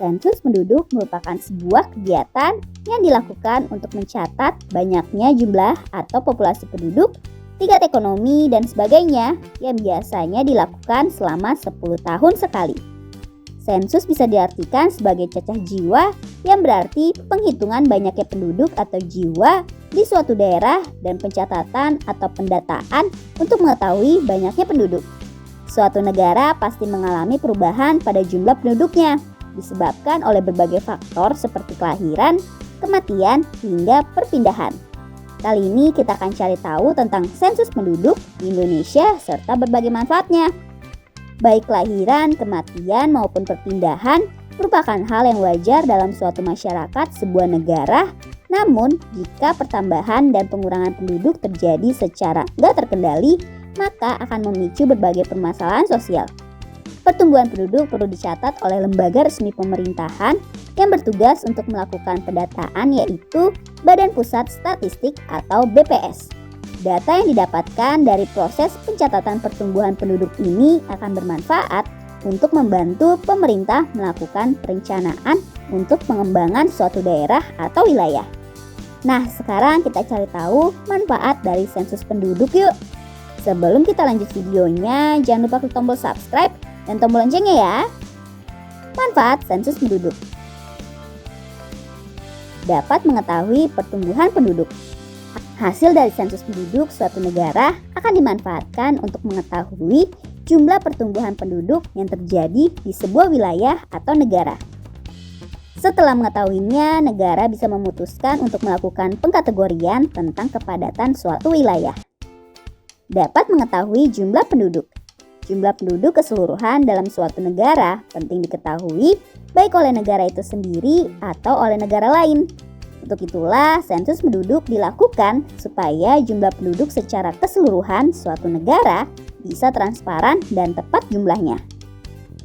Sensus penduduk merupakan sebuah kegiatan yang dilakukan untuk mencatat banyaknya jumlah atau populasi penduduk, tingkat ekonomi, dan sebagainya yang biasanya dilakukan selama 10 tahun sekali. Sensus bisa diartikan sebagai cacah jiwa yang berarti penghitungan banyaknya penduduk atau jiwa di suatu daerah dan pencatatan atau pendataan untuk mengetahui banyaknya penduduk. Suatu negara pasti mengalami perubahan pada jumlah penduduknya, disebabkan oleh berbagai faktor seperti kelahiran, kematian, hingga perpindahan. Kali ini kita akan cari tahu tentang sensus penduduk di Indonesia serta berbagai manfaatnya. Baik kelahiran, kematian, maupun perpindahan merupakan hal yang wajar dalam suatu masyarakat sebuah negara. Namun, jika pertambahan dan pengurangan penduduk terjadi secara tidak terkendali, maka akan memicu berbagai permasalahan sosial. Pertumbuhan penduduk perlu dicatat oleh lembaga resmi pemerintahan yang bertugas untuk melakukan pendataan, yaitu Badan Pusat Statistik atau BPS. Data yang didapatkan dari proses pencatatan pertumbuhan penduduk ini akan bermanfaat untuk membantu pemerintah melakukan perencanaan untuk pengembangan suatu daerah atau wilayah. Nah, sekarang kita cari tahu manfaat dari sensus penduduk yuk. Sebelum kita lanjut videonya, jangan lupa klik tombol subscribe dan tombol loncengnya ya. Manfaat sensus penduduk: dapat mengetahui pertumbuhan penduduk. Hasil dari sensus penduduk suatu negara akan dimanfaatkan untuk mengetahui jumlah pertumbuhan penduduk yang terjadi di sebuah wilayah atau negara. Setelah mengetahuinya, negara bisa memutuskan untuk melakukan pengkategorian tentang kepadatan suatu wilayah. Dapat mengetahui jumlah penduduk. Jumlah penduduk keseluruhan dalam suatu negara penting diketahui baik oleh negara itu sendiri atau oleh negara lain. Untuk itulah sensus penduduk dilakukan supaya jumlah penduduk secara keseluruhan suatu negara bisa transparan dan tepat jumlahnya.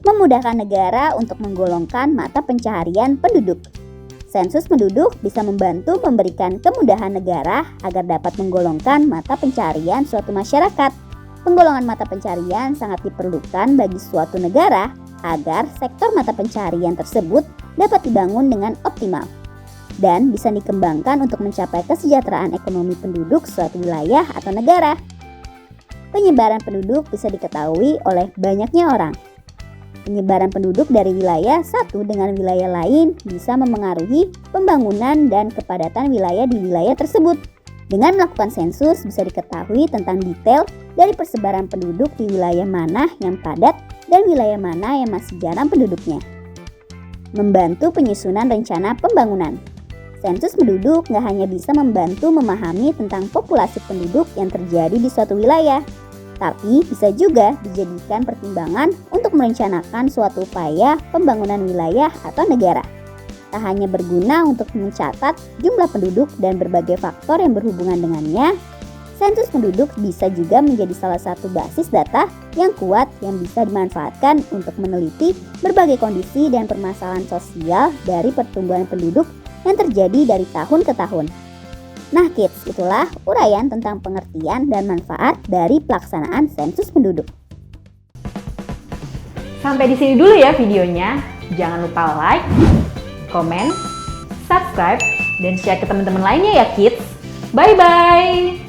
Memudahkan negara untuk menggolongkan mata pencaharian penduduk. Sensus penduduk bisa membantu memberikan kemudahan negara agar dapat menggolongkan mata pencaharian suatu masyarakat. Penggolongan mata pencaharian sangat diperlukan bagi suatu negara agar sektor mata pencaharian tersebut dapat dibangun dengan optimal dan bisa dikembangkan untuk mencapai kesejahteraan ekonomi penduduk suatu wilayah atau negara. Penyebaran penduduk bisa diketahui oleh banyaknya orang. Penyebaran penduduk dari wilayah satu dengan wilayah lain bisa memengaruhi pembangunan dan kepadatan wilayah di wilayah tersebut. Dengan melakukan sensus bisa diketahui tentang detail dari persebaran penduduk di wilayah mana yang padat dan wilayah mana yang masih jarang penduduknya. Membantu penyusunan rencana pembangunan. Sensus penduduk nggak hanya bisa membantu memahami tentang populasi penduduk yang terjadi di suatu wilayah, tapi bisa juga dijadikan pertimbangan untuk merencanakan suatu upaya pembangunan wilayah atau negara. Tak hanya berguna untuk mencatat jumlah penduduk dan berbagai faktor yang berhubungan dengannya, sensus penduduk bisa juga menjadi salah satu basis data yang kuat yang bisa dimanfaatkan untuk meneliti berbagai kondisi dan permasalahan sosial dari pertumbuhan penduduk yang terjadi dari tahun ke tahun. Nah kids, itulah uraian tentang pengertian dan manfaat dari pelaksanaan sensus penduduk. Sampai di sini dulu ya videonya. Jangan lupa like, komen, subscribe, dan share ke teman-teman lainnya ya kids. Bye-bye!